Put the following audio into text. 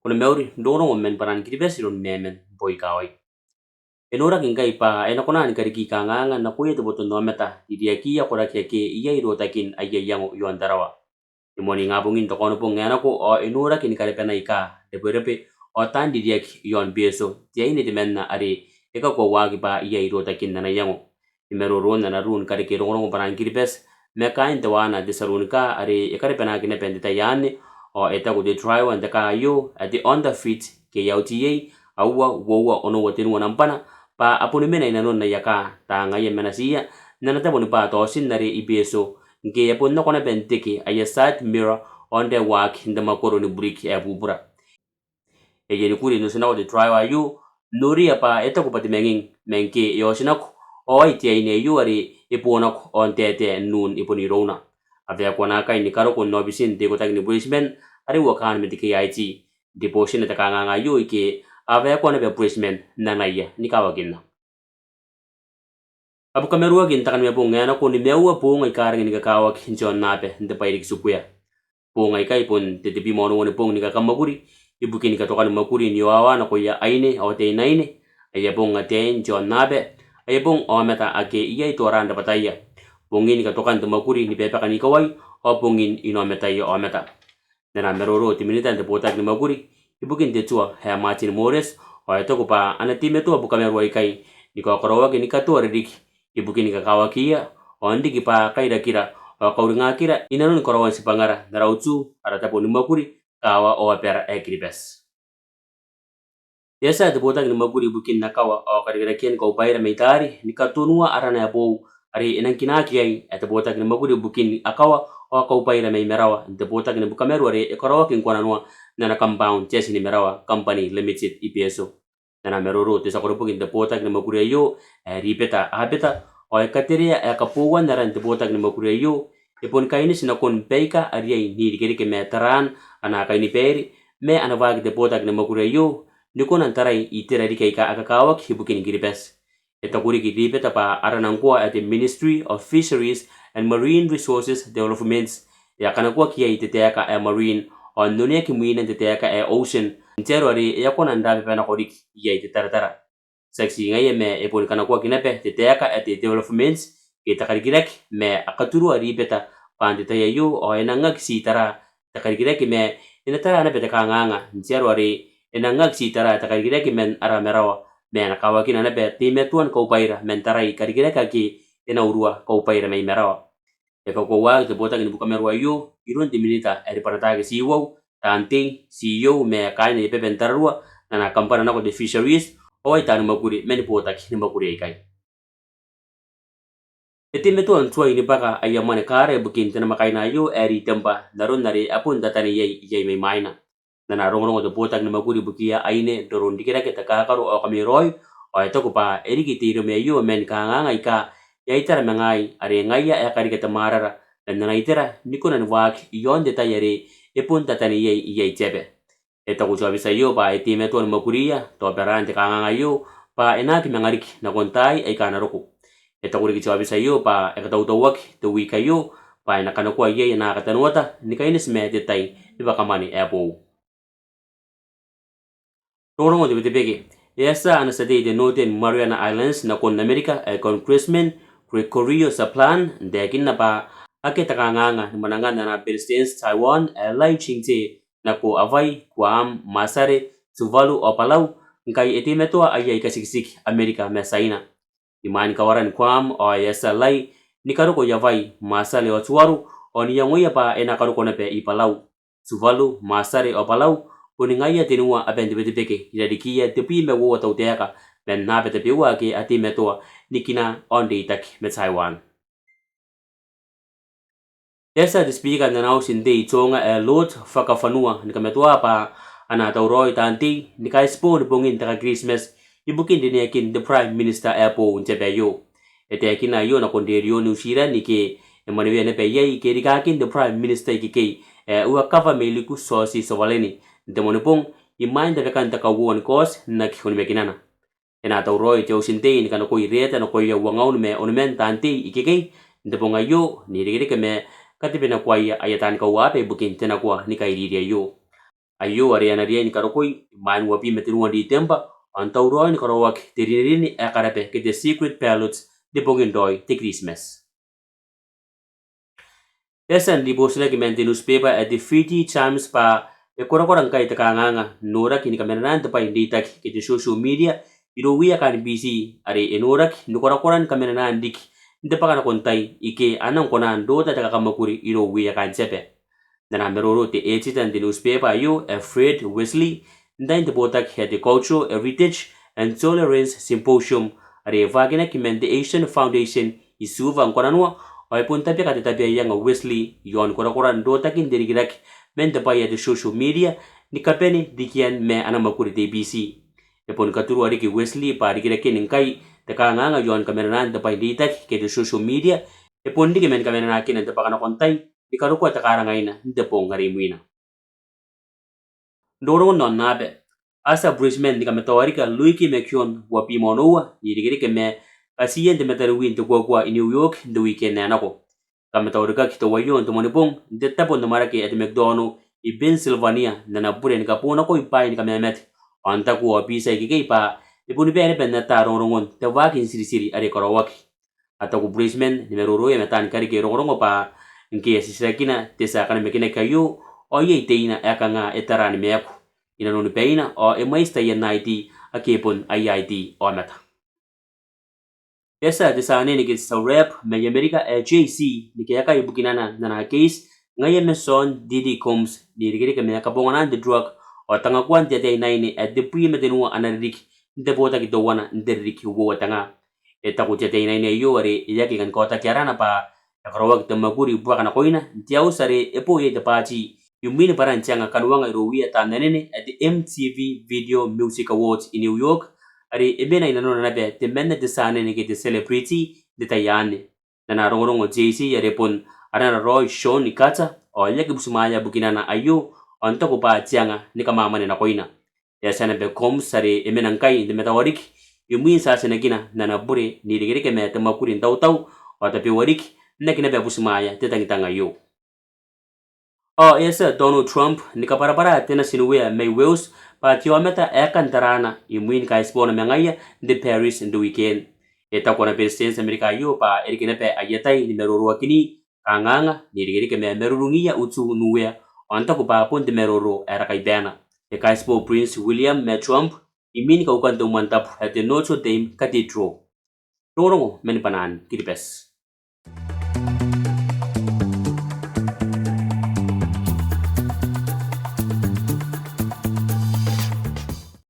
Kuna meuri Rongorongo men paran Kiribati ron memen boy kawai. Enora kingai pa enakona ni kariki kanganga na kuya to boto nometa didiaki ya kora keke iya iro takin ayya yango yon tarawa. Imoni ngabungin to kono pong ngana ko o enora kin karepena ika de berepe o tan didiaki yon beso tia ini dimenna ari eka ko wagi pa iya iro takin na yango. Imero ron na run kariki Rongorongo paran Kiribati meka inte wana de sarunika ari ekarepena kine pendeta yanne o eta ko de try wan ka yo at the on the feet ke yautie awa wowa ono watin wanampana pa apuni mena ina non na yaka ta ngaya mena sia nana ta boni pa to sin nare ibeso nge yapon no kona benteke aya side mirror on the walk in the makoro ni brick e bubura e yeni kuri no sina de try wa you nori apa eta ko pati menke yo sinako o itia ine yu ari ipona on tete nun iponi rona avya kona kai ni karo ko no bisin de ko tagni Brisbane ari wakan medike IT deposit ta kanga yu ike avya kona be Brisbane nanaya ni kawaginna abu kamerua gin takan me bunga na ko ni mewa bunga ikaring ni kawak hinjon nape nte pairik sukuya bunga ikai pun te tipi mono woni pung ni kamakuri ibukin ka tokan makuri ni wawa na ko ya aine awte naine aya bunga te hinjon nape aya bung o meta ake iya itu randa pataya bungin ka tokan te makuri ni pepa kan ikawai o bungin ino meta ya o meta dana meroro timinita te potak ni makuri ibukin te tua ha Martin Morris o ito ko pa ana timeto abu kamerua ikai ni ko korowa ni ka to rik ibukin ka kawakia ondi kipa kaida kira o kauringa kira inanon korowan si pangara narautu ara tapo ni makuri kawa o pera Kiribati yesa de botak ni makuri bukin nakawa o kadira kien ko paira meitari ni katunua arana bo ari enan kinaki ai eta botak ni makuri bukin akawa o ko paira mei merawa de botak ni bukameru ari ekorowa kin konanua nana compound chesi ni merawa company limited IPSO nana meroro te sakoro bukin de botak ni makuri yo ripeta abeta o kateria kapuwan naran te botak ni makuri yo ipon kaini sinakon peika ari ai ni dikirike meteran ana kaini peri me ana wag de botak ni makuri yo nikon antarai itera di kaika akakawak hibukin Kiribati eta kuri kiripeta pa aranangkua at the Ministry of Fisheries and Marine Resources Development ya kanakua kia iteteaka marine on dunia kimuina iteteaka ocean ntero ari ya kona ndabe pena kodik ya itetartara seksi ngaye me epon kanakua kinepe iteteaka at the development itakarigirek me akaturu ari beta pandita yayu o enangak sitara takarigirek me inatara na beta kanganga ntero ari enangak sitara takarigirek men ara merawa men kawakin na be timetuan ko paira men tarai karigirek aki ena urua ko paira mai merawa e ko wa te botak ni bukamerwa yo irun diminita eri panataga siwo tanting CEO me kaina ye pepen tarua na kampana nako de fisheries o itanu makuri men botak ni makuri kai etimetuan tuai ni baka ayamane kare bukin tena makaina yo eri temba darun nari apun datani ye mai maina na Rongorongo de botak ni makuri bukia aine doron dikira kita kakaru o kamiroy o ito ko pa eri kitiro me yo men kanganga ika ya itara mengai are ngaya kari kita marara dan na itara nikunan wak iyon detayare ipun tatani ye tebe ito ko sabi sa iyo pa etimetuan makuria to perante kanganga yo pa enaki mengarik na kontai ay kanaroko ito ko sabi sa iyo pa ekatautawak to wika yo pa nakanakwa ye nakatanuata ni kainis me detay iba kamani epo Rongorongo de Betebeke. Yesa ana sade de Northern Mariana Islands na kon America ay congressman Gregorio Saplan dekin na pa ake takanganga manangan na Palestinians Taiwan lai chingte na ko avai Guam Masare Tuvalu o Palau ngai etimeto ayay kasiksik America mesaina iman kawaran Guam o yesa lai ni karuko yavai Masale o Tuvalu o niyangoya pa ena karuko na pe i Palau Tuvalu Masare o Palau kuningaya tinua aben dibetebeke idadikia tepi me wo tauteaka ben na bete pewa ke ati metoa nikina onde itak me Taiwan esa de speaker na nau sinde tonga lot fakafanua nikametoa pa ana tauroi tanti nikai spon bongin taka Christmas ibukin dinekin the prime minister airpo untebeyo etekina yo na konderio nushira nike emmanuel ne peye ke dikakin the prime minister kike uwa cover meliku sosi sowaleni demonipong imain da kan takawon kos na kihun mekinana ena tauroi te usinte ni kan ko ireta no ko ya wangaun me onumen tanti ikike depong ayo ni rigire ke me katibena kwa ayatan ko wa pe bukin tena kwa ni kai ri yo ayo are anaria ni karokoi man wapi metinua Ritembwa antauro ni karowak teririni akarape ke the secret pilots de bongendoy te Christmas. Esan di bosla ki mente newspaper at the Fiji Times pa e korakorang kai te kanganga nora kini kameran te pa inditak ke the social media iro wi akan busy are enorak no korakoran kameran dik inte pa kana kontai ike anang konan dota ta kamakuri iro wi akan sepe. Dan ameroro te editan the newspaper ayo Fred Wesley ndain te botak at the cultural heritage and tolerance symposium are vagina ki mente Asian Foundation isuva koranwa ay punta pia katitapia yang Wesley yon korakoran do takin dirigirak men tapaya de social media ni kapeni dikian me anamakuri TBC epon katuru ari ki Wesley pa digirakin ingkai takanga yon kameran tapay ditak ke de social media epon digi men kameran akin tapakana kontai ikaruko takara ngaina ndepong ngarimuina ndoro non nabe asa Brisbane ni kametawarika luiki mekion wapi monoa dirigirike me asiyen de metaruin to kwa in New York the weekend nanako kametawarika kitawayon to monipong de tapon de marake at McDonald I Pennsylvania na buren kapuna ko ipai ni kamemet anta ko apisa ikike pa ipuni pene penata rongongon te wakin siri are korawaki ataku Brisbane ni meroro ya metan kari ke rongongo pa nke sisakina tesa kana mekina kayo o ye teina akanga etarani meku ina nonu peina o emaista ya naiti akepon IIT o meta esa desane ni kitsa rep me America JC ni kaya kay bukinana na case ngayon meson Diddy Combs di rigiri kami nakabonganan the drug o tanga kwan tete naini at the prima denua anarik nte bota kito wana nte rik hugo tanga etaku tete naini ayo are iyaki kan kota kiarana pa yakrawag tamaguri buka na koina ntiyaw sare epo ye tapachi yumini paran changa kanwanga irowi at nanene at the MTV Video Music Awards in New York are ebena inanona nabe te menne de sane ni kiti celebrity de tayane na rongorongo JC yare pon arana Roy Sean ni kata o yaki busumaya bukinana ayo onto ko pa tianga ni kamama ni nakoina ya sana be kom sare emenangkai de metawarik yumi sa senagina na nabure ni digere ke meta makuri taw o tapi warik nakina be busumaya tetangitanga yo o yesa Donald Trump ni kapara tena sinuwe May Wells pa tiometa ekantarana imuin ka spona mengaya de Paris in the weekend eta kona presidents Amerika yo pa erikina pe ayatai ni meroro kini kanganga dirigiri ke merurungia utsu nuwe anta ko pa pon de meroro era kai bana e kai spo Prince William me Trump imini ka ukan to mantap at the Notre Dame Cathedral rongo men panan kiripes